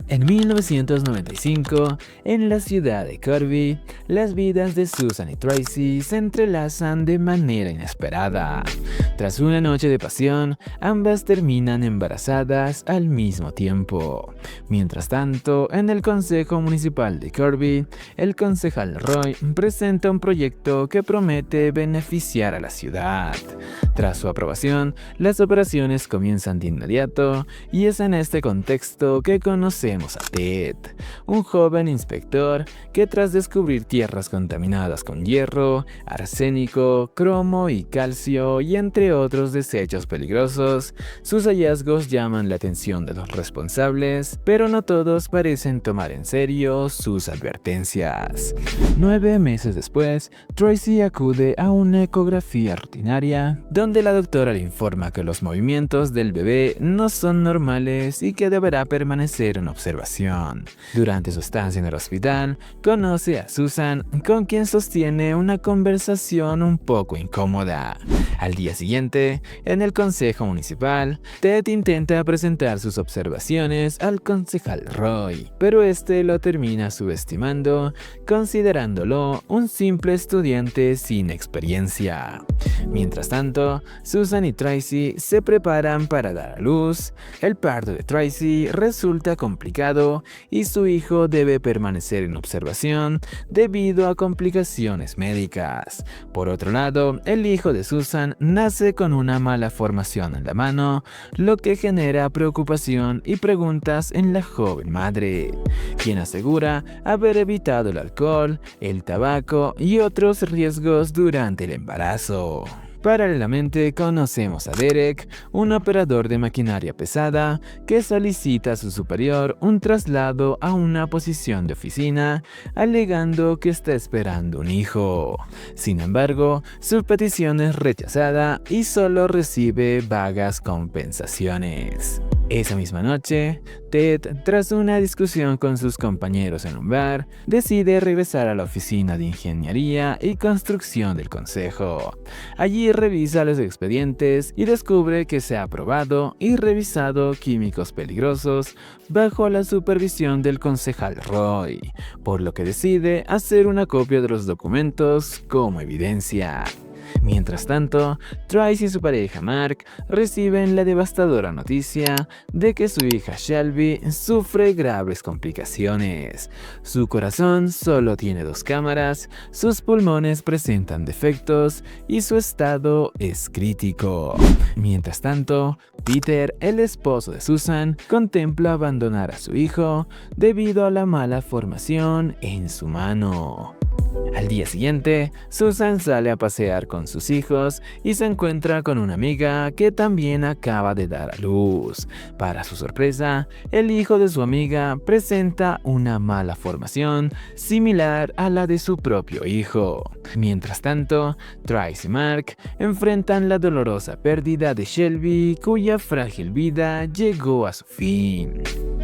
En 1995, en la ciudad de Corby, las vidas de Susan y Tracy se entrelazan de manera inesperada. Tras una noche de pasión, ambas terminan embarazadas al mismo tiempo. Mientras tanto, en el Consejo Municipal de Corby, el concejal Roy presenta un proyecto que promete beneficiar a la ciudad. Tras su aprobación, las operaciones comienzan de inmediato y es en este contexto que conocemos a Ted, un joven inspector que tras descubrir tierras contaminadas con hierro, arsénico, cromo y calcio y entre otros desechos peligrosos, sus hallazgos llaman la atención de los responsables, pero no todos parecen tomar en serio sus advertencias. 9 meses después, Tracy acude a una ecografía rutinaria, donde la doctora le informa que los movimientos del bebé no son normales y que deberá permanecer en observación. Durante su estancia en el hospital, conoce a Susan, con quien sostiene una conversación un poco incómoda. Al día siguiente, en el consejo municipal, Ted intenta presentar sus observaciones al concejal Roy, pero este lo termina subestimando, considerándolo un simple estudiante sin experiencia. Mientras tanto, Susan y Tracy se preparan para dar a luz. El parto de Tracy resulta complicado y su hijo debe permanecer en observación debido a complicaciones médicas. Por otro lado, el hijo de Susan nace con una mala formación en la mano, lo que genera preocupación y preguntas en la joven madre, quien asegura haber evitado el alcohol, el tabaco y otros riesgos durante el embarazo. Paralelamente conocemos a Derek, un operador de maquinaria pesada que solicita a su superior un traslado a una posición de oficina, alegando que está esperando un hijo. Sin embargo, su petición es rechazada y solo recibe vagas compensaciones. Esa misma noche, Ted, tras una discusión con sus compañeros en un bar, decide regresar a la oficina de ingeniería y construcción del consejo. Allí revisa los expedientes y descubre que se ha probado y revisado químicos peligrosos bajo la supervisión del concejal Roy, por lo que decide hacer una copia de los documentos como evidencia. Mientras tanto, Tracy y su pareja Mark reciben la devastadora noticia de que su hija Shelby sufre graves complicaciones. Su corazón solo tiene 2 cámaras, sus pulmones presentan defectos y su estado es crítico. Mientras tanto, Peter, el esposo de Susan, contempla abandonar a su hijo debido a la mala formación en su mano. Al día siguiente, Susan sale a pasear con sus hijos y se encuentra con una amiga que también acaba de dar a luz. Para su sorpresa, el hijo de su amiga presenta una mala formación similar a la de su propio hijo. Mientras tanto, Tracy y Mark enfrentan la dolorosa pérdida de Shelby, cuya frágil vida llegó a su fin.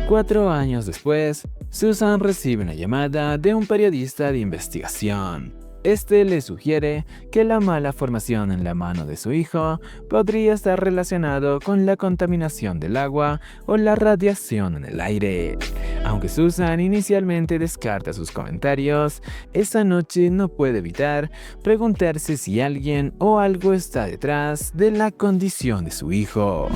4 años después, Susan recibe una llamada de un periodista de investigación. Este le sugiere que la mala formación en la mano de su hijo podría estar relacionado con la contaminación del agua o la radiación en el aire. Aunque Susan inicialmente descarta sus comentarios, esa noche no puede evitar preguntarse si alguien o algo está detrás de la condición de su hijo.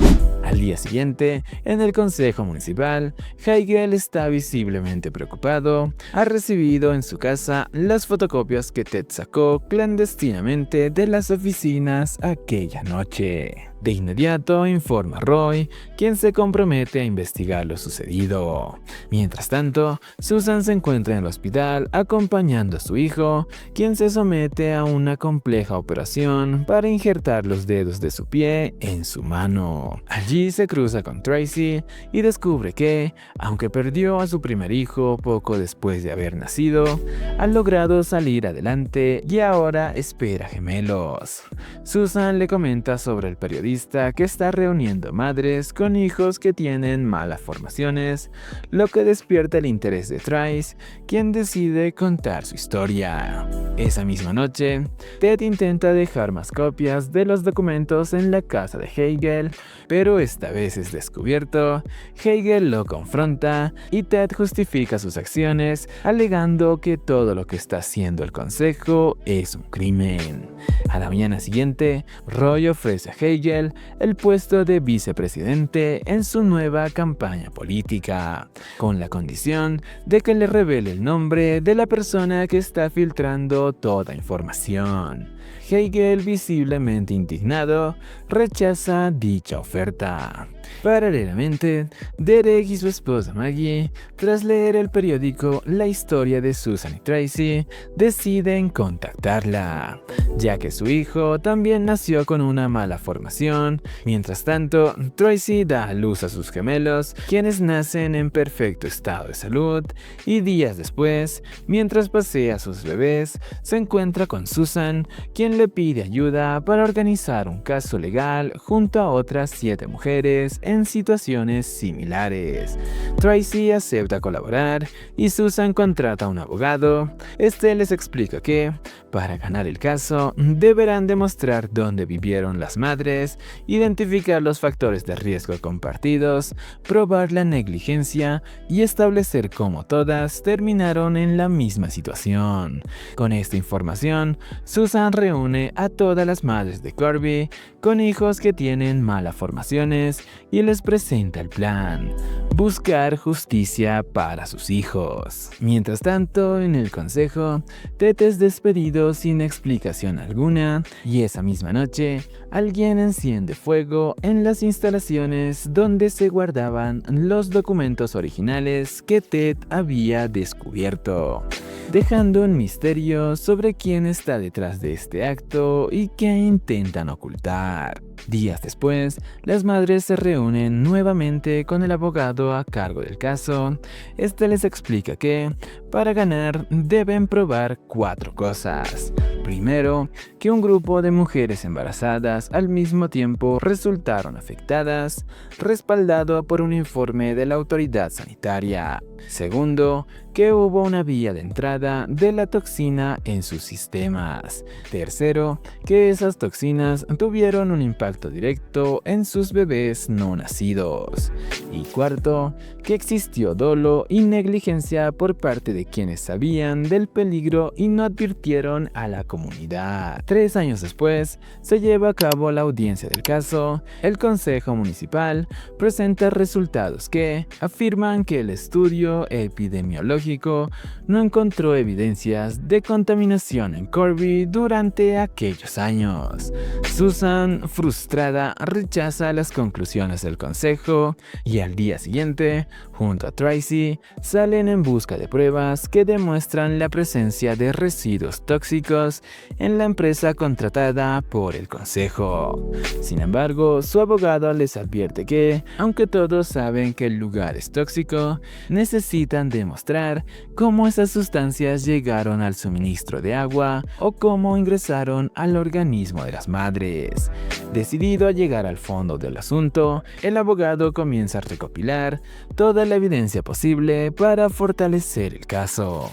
Al día siguiente, en el consejo municipal, Heigel está visiblemente preocupado. Ha recibido en su casa las fotocopias que Ted sacó clandestinamente de las oficinas aquella noche. De inmediato informa a Roy, quien se compromete a investigar lo sucedido. Mientras tanto, Susan se encuentra en el hospital acompañando a su hijo, quien se somete a una compleja operación para injertar los dedos de su pie en su mano. Allí se cruza con Tracy y descubre que, aunque perdió a su primer hijo poco después de haber nacido, ha logrado salir adelante y ahora espera gemelos. Susan le comenta sobre el periodista lista que está reuniendo madres con hijos que tienen malas formaciones, lo que despierta el interés de Trice, quien decide contar su historia. Esa misma noche, Ted intenta dejar más copias de los documentos en la casa de Hegel, pero esta vez es descubierto. Hegel lo confronta y Ted justifica sus acciones, alegando que todo lo que está haciendo el consejo es un crimen. A la mañana siguiente, Roy ofrece a Hegel el puesto de vicepresidente en su nueva campaña política, con la condición de que le revele el nombre de la persona que está filtrando toda información. Hegel, visiblemente indignado, rechaza dicha oferta. Paralelamente, Derek y su esposa Maggie, tras leer el periódico La historia de Susan y Tracy, deciden contactarla, ya que su hijo también nació con una mala formación. Mientras tanto, Tracy da a luz a sus gemelos, quienes nacen en perfecto estado de salud, y días después, mientras pasea a sus bebés, se encuentra con Susan, quien le pide ayuda para organizar un caso legal junto a otras 7 mujeres en situaciones similares. Tracy acepta colaborar y Susan contrata a un abogado. Este les explica que, para ganar el caso, deberán demostrar dónde vivieron las madres, identificar los factores de riesgo compartidos, probar la negligencia y establecer cómo todas terminaron en la misma situación. Con esta información, Susan reúne a todas las madres de Corby con hijos que tienen malas formaciones y les presenta el plan: buscar justicia para sus hijos. Mientras tanto, en el consejo, Ted es despedido sin explicación alguna, y esa misma noche, alguien enciende fuego en las instalaciones donde se guardaban los documentos originales que Ted había descubierto, dejando un misterio sobre quién está detrás de este acto y qué intentan ocultar. Días después, las madres se reúnen nuevamente con el abogado a cargo del caso. Este les explica que, para ganar, deben probar 4 cosas. Primero, que un grupo de mujeres embarazadas al mismo tiempo resultaron afectadas, respaldado por un informe de la autoridad sanitaria. Segundo, que hubo una vía de entrada de la toxina en sus sistemas. Tercero, que esas toxinas tuvieron un impacto directo en sus bebés no nacidos. Y cuarto, que existió dolo y negligencia por parte de quienes sabían del peligro y no advirtieron a la comunidad. 3 años después, se lleva a cabo la audiencia del caso. El Consejo Municipal presenta resultados que afirman que el estudio epidemiológico no encontró evidencias de contaminación en Corby durante aquellos años. Susan, frustrada, rechaza las conclusiones del consejo y al día siguiente, junto a Tracy, salen en busca de pruebas que demuestran la presencia de residuos tóxicos en la empresa contratada por el consejo. Sin embargo, su abogado les advierte que, aunque todos saben que el lugar es tóxico, necesitan demostrar cómo esas sustancias llegaron al suministro de agua o cómo ingresaron al organismo de las madres. Decidido a llegar al fondo del asunto, el abogado comienza a recopilar toda la evidencia posible para fortalecer el caso.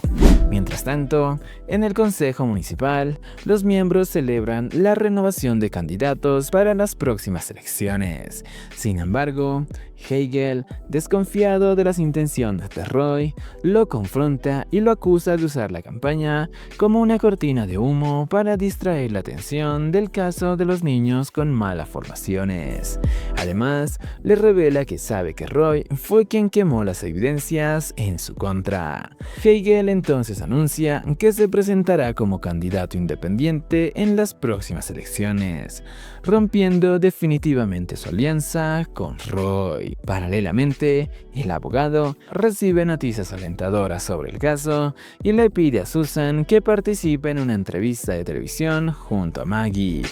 Mientras tanto, en el Consejo Municipal, los miembros celebran la renovación de candidatos para las próximas elecciones. Sin embargo, Hegel, desconfiado de las intenciones de Roy, lo confronta y lo acusa de usar la campaña como una cortina de humo para distraer la atención del caso de los niños con malas formaciones. Además, le revela que sabe que Roy fue quien quemó las evidencias en su contra. Hegel entonces anuncia que se presentará como candidato independiente en las próximas elecciones, rompiendo definitivamente su alianza con Roy. Paralelamente, el abogado recibe noticias alentadoras sobre el caso y le pide a Susan que participe en una entrevista de televisión junto a Maggie.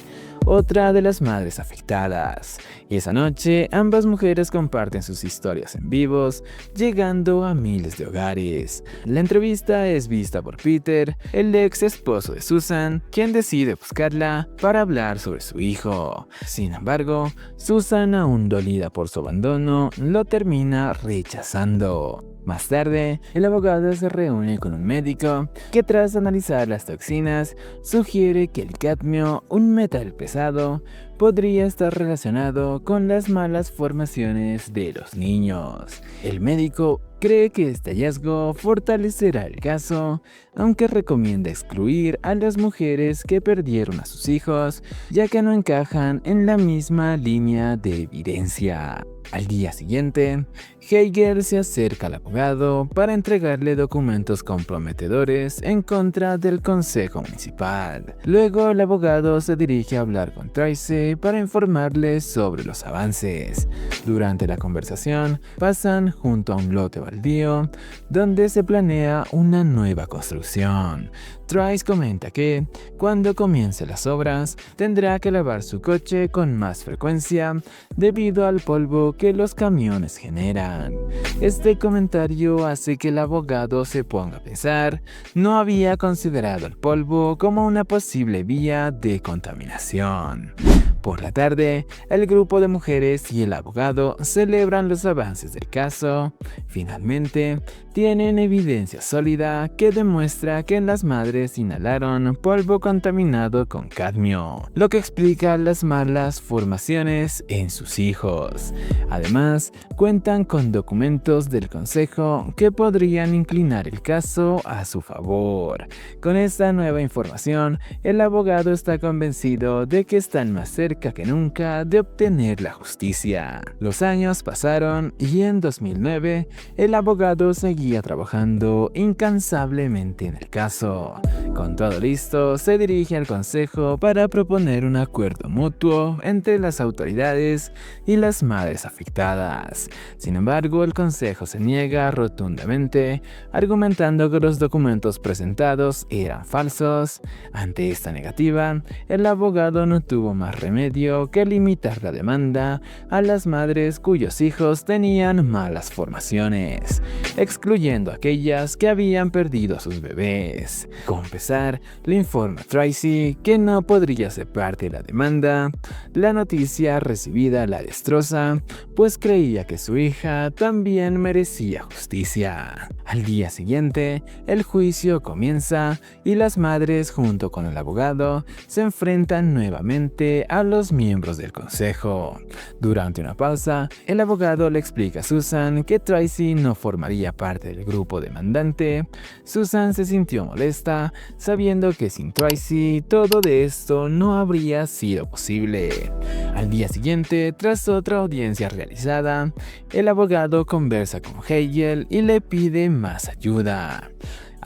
otra de las madres afectadas. Y esa noche, ambas mujeres comparten sus historias en vivos, llegando a miles de hogares. La entrevista es vista por Peter, el ex esposo de Susan, quien decide buscarla para hablar sobre su hijo. Sin embargo, Susan, aún dolida por su abandono, lo termina rechazando. Más tarde, el abogado se reúne con un médico que, tras analizar las toxinas, sugiere que el cadmio, un metal pesado, podría estar relacionado con las malas formaciones de los niños. El médico cree que este hallazgo fortalecerá el caso, aunque recomienda excluir a las mujeres que perdieron a sus hijos, ya que no encajan en la misma línea de evidencia. Al día siguiente, Hegel se acerca al abogado para entregarle documentos comprometedores en contra del consejo municipal. Luego, el abogado se dirige a hablar con Tracy para informarle sobre los avances. Durante la conversación, pasan junto a un lote baldío donde se planea una nueva construcción. Tracy comenta que, cuando comience las obras, tendrá que lavar su coche con más frecuencia debido al polvo que los camiones generan. Este comentario hace que el abogado se ponga a pensar, no había considerado el polvo como una posible vía de contaminación. Por la tarde, el grupo de mujeres y el abogado celebran los avances del caso. Finalmente, tienen evidencia sólida que demuestra que las madres inhalaron polvo contaminado con cadmio, lo que explica las malas formaciones en sus hijos. Además, cuentan con documentos del consejo que podrían inclinar el caso a su favor. Con esta nueva información, el abogado está convencido de que están más cerca que nunca de obtener la justicia. Los años pasaron y en 2009 el abogado seguía trabajando incansablemente en el caso. Con todo listo, se dirige al consejo para proponer un acuerdo mutuo entre las autoridades y las madres afectadas. Sin embargo, el consejo se niega rotundamente, argumentando que los documentos presentados eran falsos. Ante esta negativa, el abogado no tuvo más remedio que limitar la demanda a las madres cuyos hijos tenían malas formaciones, excluyendo a aquellas que habían perdido a sus bebés. Con pesar, le informa a Tracy que no podría ser parte de la demanda. La noticia recibida la destroza, pues creía que su hija también merecía justicia. Al día siguiente, el juicio comienza y las madres, junto con el abogado, se enfrentan nuevamente a los miembros del consejo. Durante una pausa, el abogado le explica a Susan que Tracy no formaría parte del grupo demandante. Susan se sintió molesta, sabiendo que sin Tracy todo de esto no habría sido posible. Al día siguiente, tras otra audiencia realizada, el abogado conversa con Hegel y le pide más ayuda.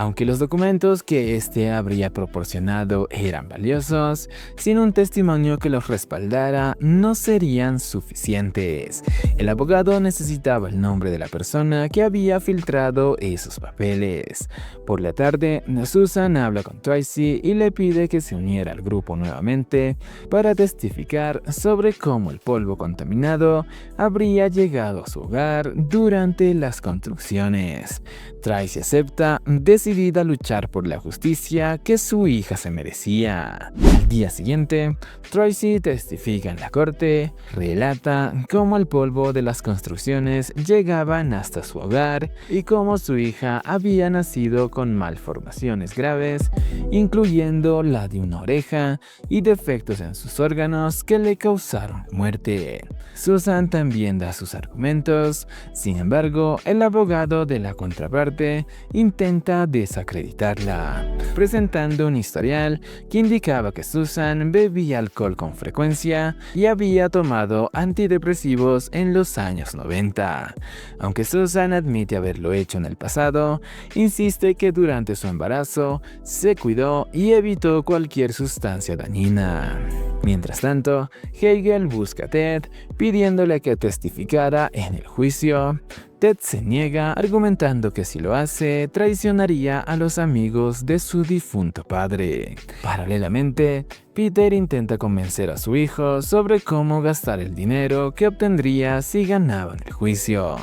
Aunque los documentos que éste habría proporcionado eran valiosos, sin un testimonio que los respaldara no serían suficientes. El abogado necesitaba el nombre de la persona que había filtrado esos papeles. Por la tarde, Susan habla con Tracy y le pide que se uniera al grupo nuevamente para testificar sobre cómo el polvo contaminado habría llegado a su hogar durante las construcciones. Tracy acepta, decidida a luchar por la justicia que su hija se merecía. Al día siguiente, Tracy testifica en la corte, relata cómo el polvo de las construcciones llegaban hasta su hogar y cómo su hija había nacido con malformaciones graves, incluyendo la de una oreja y defectos en sus órganos que le causaron muerte. Susan también da sus argumentos, sin embargo, el abogado de la contraparte intenta desacreditarla, presentando un historial que indicaba que Susan bebía alcohol con frecuencia y había tomado antidepresivos en los años 90. Aunque Susan admite haberlo hecho en el pasado, insiste que durante su embarazo se cuidó y evitó cualquier sustancia dañina. Mientras tanto, Hegel busca a Ted pidiéndole que testificara en el juicio. Ted se niega, argumentando que si lo hace, traicionaría a los amigos de su difunto padre. Paralelamente, Peter intenta convencer a su hijo sobre cómo gastar el dinero que obtendría si ganaban el juicio.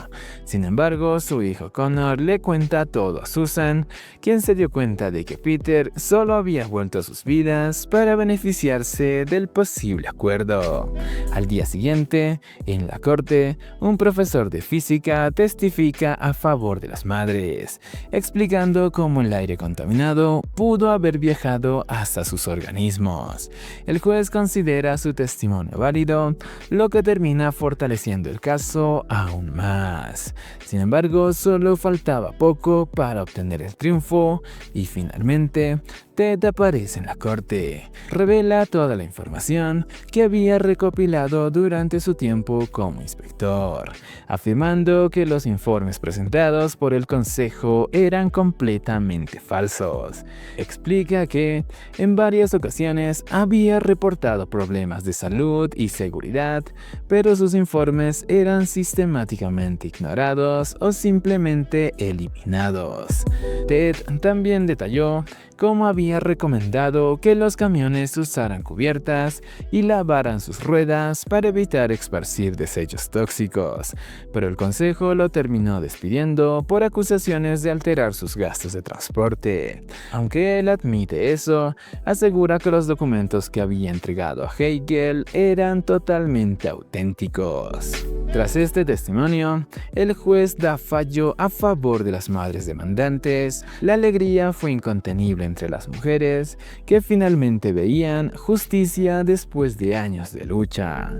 Sin embargo, su hijo Connor le cuenta todo a Susan, quien se dio cuenta de que Peter solo había vuelto a sus vidas para beneficiarse del posible acuerdo. Al día siguiente, en la corte, un profesor de física testifica a favor de las madres, explicando cómo el aire contaminado pudo haber viajado hasta sus organismos. El juez considera su testimonio válido, lo que termina fortaleciendo el caso aún más. Sin embargo, solo faltaba poco para obtener el triunfo y finalmente Ted aparece en la corte. Revela toda la información que había recopilado durante su tiempo como inspector, afirmando que los informes presentados por el consejo eran completamente falsos. Explica que en varias ocasiones había reportado problemas de salud y seguridad, pero sus informes eran sistemáticamente ignorados o simplemente eliminados. Ted también detalló cómo había recomendado que los camiones usaran cubiertas y lavaran sus ruedas para evitar esparcir desechos tóxicos, pero el consejo lo terminó despidiendo por acusaciones de alterar sus gastos de transporte. Aunque él admite eso, asegura que los documentos que había entregado a Hegel eran totalmente auténticos. Tras este testimonio, el juez da fallo a favor de las madres demandantes. La alegría fue incontenible entre las mujeres, que finalmente veían justicia después de años de lucha.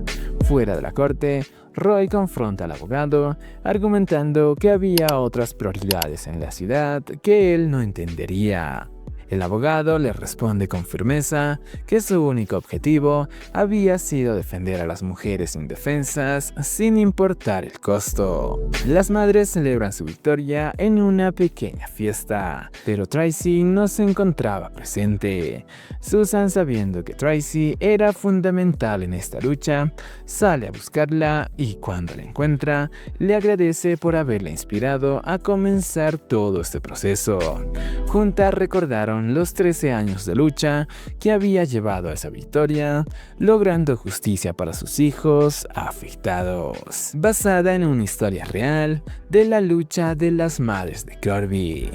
Fuera de la corte, Roy confronta al abogado, argumentando que había otras prioridades en la ciudad que él no entendería. El abogado le responde con firmeza que su único objetivo había sido defender a las mujeres indefensas sin importar el costo. Las madres celebran su victoria en una pequeña fiesta, pero Tracy no se encontraba presente. Susan, sabiendo que Tracy era fundamental en esta lucha, sale a buscarla y cuando la encuentra, le agradece por haberla inspirado a comenzar todo este proceso. Juntas recordaron los 13 años de lucha que había llevado a esa victoria, logrando justicia para sus hijos afectados, basada en una historia real de la lucha de las madres de Corby.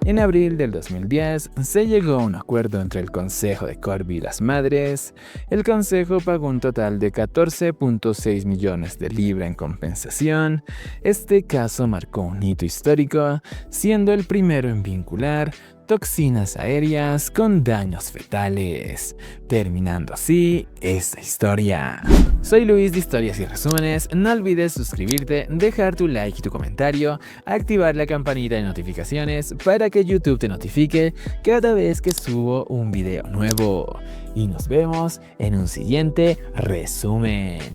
En abril del 2010 se llegó a un acuerdo entre el Consejo de Corby y las madres. El Consejo pagó un total de 14.6 millones de libras en compensación. Este caso marcó un hito histórico, siendo el primero en vincular toxinas aéreas con daños fetales, terminando así esta historia. Soy Luis de Historias y Resúmenes. No olvides suscribirte, dejar tu like y tu comentario, activar la campanita de notificaciones para que YouTube te notifique cada vez que subo un video nuevo. Y nos vemos en un siguiente resumen.